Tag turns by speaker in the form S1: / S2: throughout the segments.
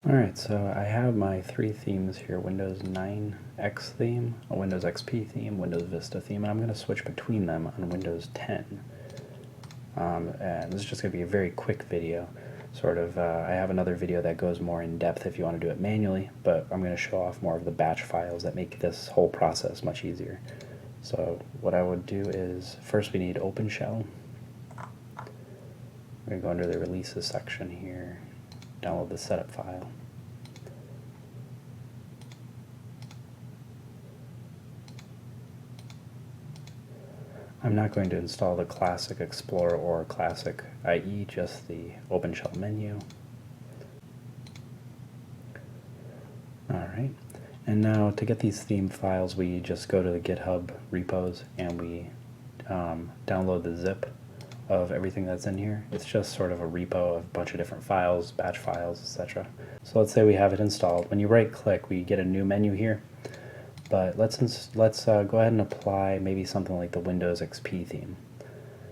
S1: Alright, so I have my three themes here, Windows 9X theme, a Windows XP theme, Windows Vista theme, and I'm going to switch between them on Windows 10. And this is just going to be a very quick video. I have another video that goes more in depth if you want to do it manually, but I'm going to show off more of the batch files that make this whole process much easier. So what I would do is, first we need OpenShell. We're going to go under the releases section here, download the setup file. I'm not going to install the Classic Explorer or Classic IE, just the OpenShell menu. Alright, and now to get these theme files, we just go to the GitHub repos and we download the zip of everything that's in here. It's just sort of a repo of a bunch of different files, batch files, etc. So let's say we have it installed. When you right click, we get a new menu here. But let's go ahead and apply maybe something like the Windows XP theme.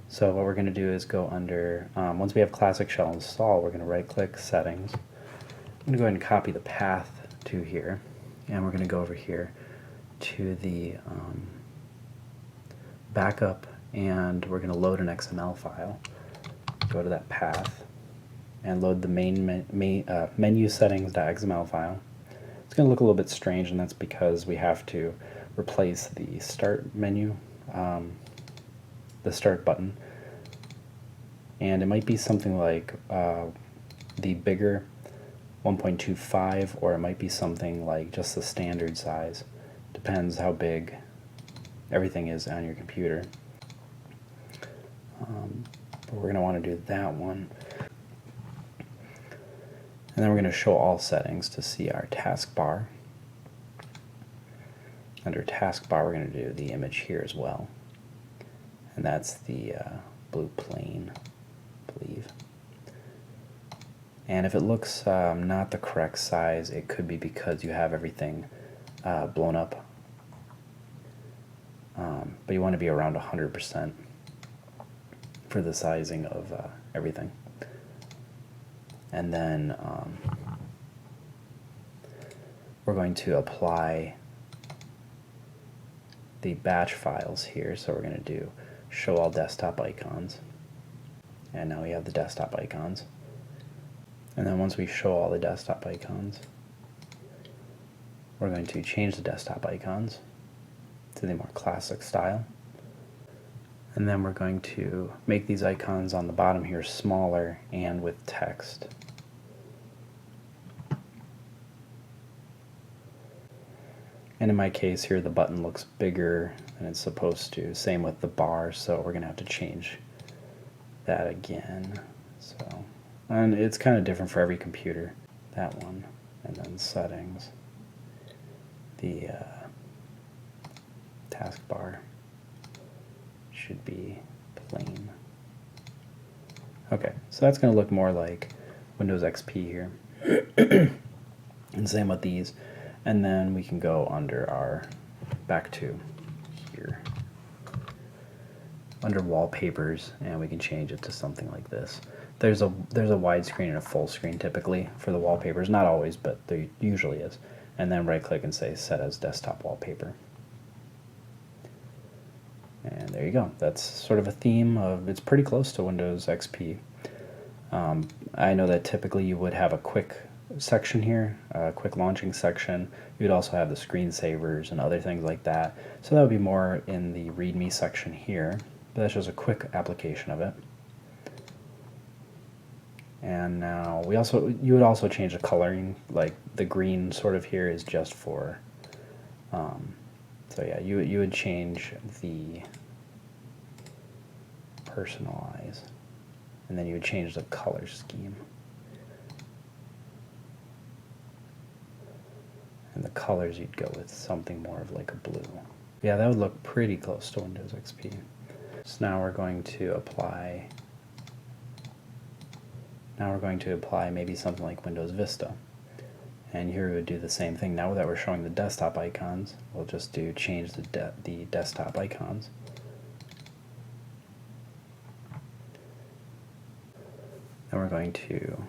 S1: So what we're going to do is go under, once we have Classic Shell installed, we're going to right click Settings. I'm going to go ahead and copy the path to here, and we're going to go over here to the backup, and we're going to load an XML file. Go to that path and load the menu settings.xml file. It's going to look a little bit strange, and that's because we have to replace the start menu, the start button, and it might be something like the bigger 1.25, or it might be something like just the standard size. Depends how big everything is on your computer. But we're going to want to do that one. And then we're going to show all settings to see our taskbar. Under taskbar, we're going to do the image here as well. And that's the blue plane, I believe. And if it looks not the correct size, it could be because you have everything blown up. But you want to be around 100% for the sizing of everything. And then we're going to apply the batch files here. So we're going to do show all desktop icons. And now we have the desktop icons. And then once we show all the desktop icons, we're going to change the desktop icons to the more classic style. And then we're going to make these icons on the bottom here smaller and with text. And in my case here, the button looks bigger than it's supposed to. Same with the bar, so we're going to have to change that again. And it's kind of different for every computer. That one. And then settings. The taskbar should be plain. Okay, so that's going to look more like Windows XP here. And same with these. And then we can go under our, back to here, under wallpapers, and we can change it to something like this. There's a widescreen and a full screen typically for the wallpapers, not always, but there usually is. And then right click and say set as desktop wallpaper. And there you go. That's sort of a theme of, it's pretty close to Windows XP. I know that typically you would have a quick section here, a quick launching section. You'd also have the screensavers and other things like that. So that would be more in the README section here. But that's just a quick application of it. And now you would also change the coloring, like the green sort of here is just for, so yeah, you would change the personalize, and then you would change the color scheme. And the colors you'd go with something more of like a blue. Yeah, that would look pretty close to Windows XP. So now we're going to apply maybe something like Windows Vista. And here we would do the same thing. Now that we're showing the desktop icons, we'll just change the desktop icons. Then we're going to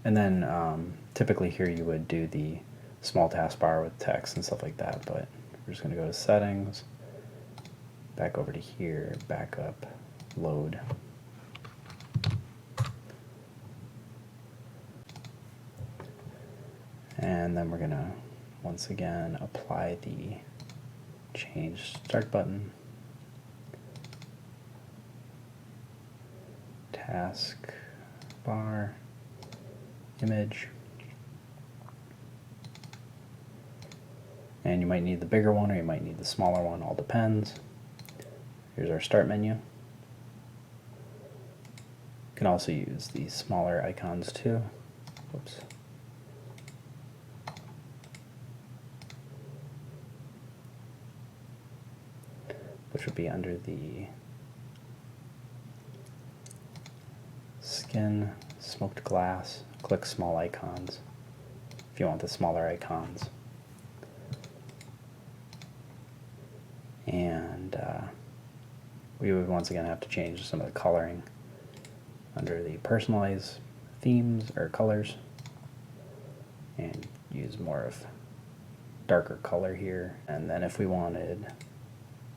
S1: And then typically here you would do the small taskbar with text and stuff like that, but we're just going to go to settings, back over to here, back up, load. And then we're going to once again apply the change start button, task bar, image, and you might need the bigger one or you might need the smaller one, all depends. Here's our start menu. You can also use the smaller icons too. Whoops. Which would be under the skin, smoked glass, click small icons if you want the smaller icons. And we would once again have to change some of the coloring under the personalize themes or colors and use more of darker color here. And then if we wanted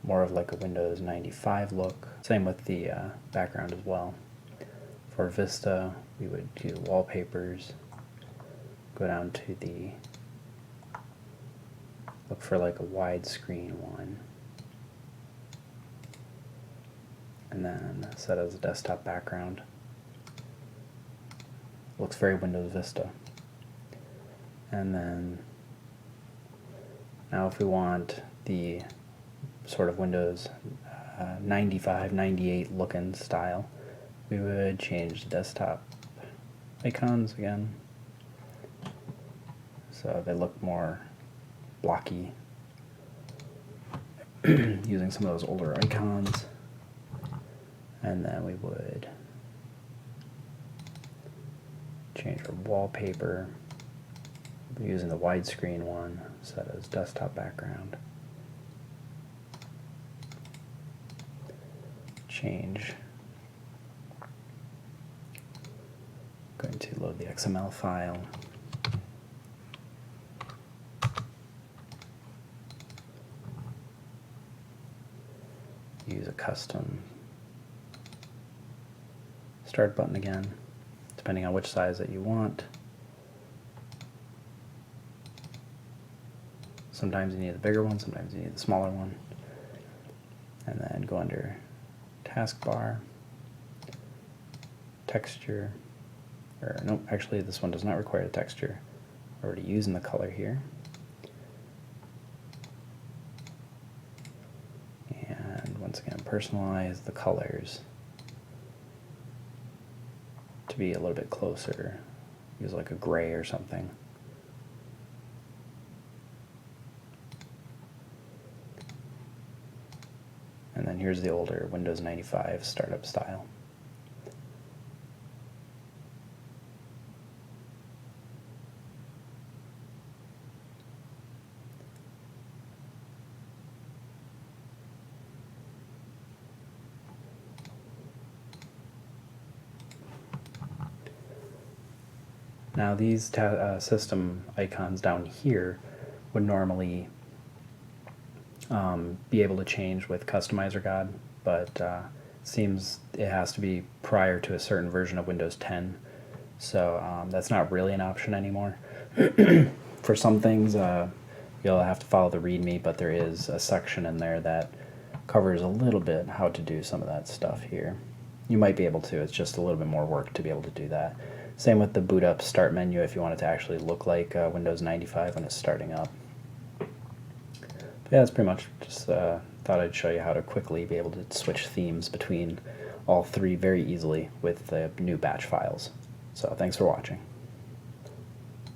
S1: more of like a Windows 95 look, same with the background as well. For Vista, we would do wallpapers, go down to the, look for like a widescreen one, and then set as a desktop background. Looks very Windows Vista. And then now if we want the sort of Windows 95, 98 looking style, we would change the desktop icons again so they look more blocky using some of those older icons. And then we would change our wallpaper using the widescreen one, set as desktop background. Change. Going to load the XML file. Use a custom start button again, depending on which size that you want. Sometimes you need the bigger one, sometimes you need the smaller one. And then go under taskbar, texture, or no, actually this one does not require a texture. We're already using the color here. And once again, personalize the colors to be a little bit closer. Use like a gray or something. And then here's the older Windows 95 startup style. Now these system icons down here would normally be able to change with Customizer God, but seems it has to be prior to a certain version of Windows 10, so that's not really an option anymore. For some things you'll have to follow the README, but there is a section in there that covers a little bit how to do some of that stuff here. You might be able to, it's just a little bit more work to be able to do that. Same with the boot up start menu if you want it to actually look like Windows 95 when it's starting up. But yeah, that's pretty much just thought I'd show you how to quickly be able to switch themes between all three very easily with the new batch files. So thanks for watching.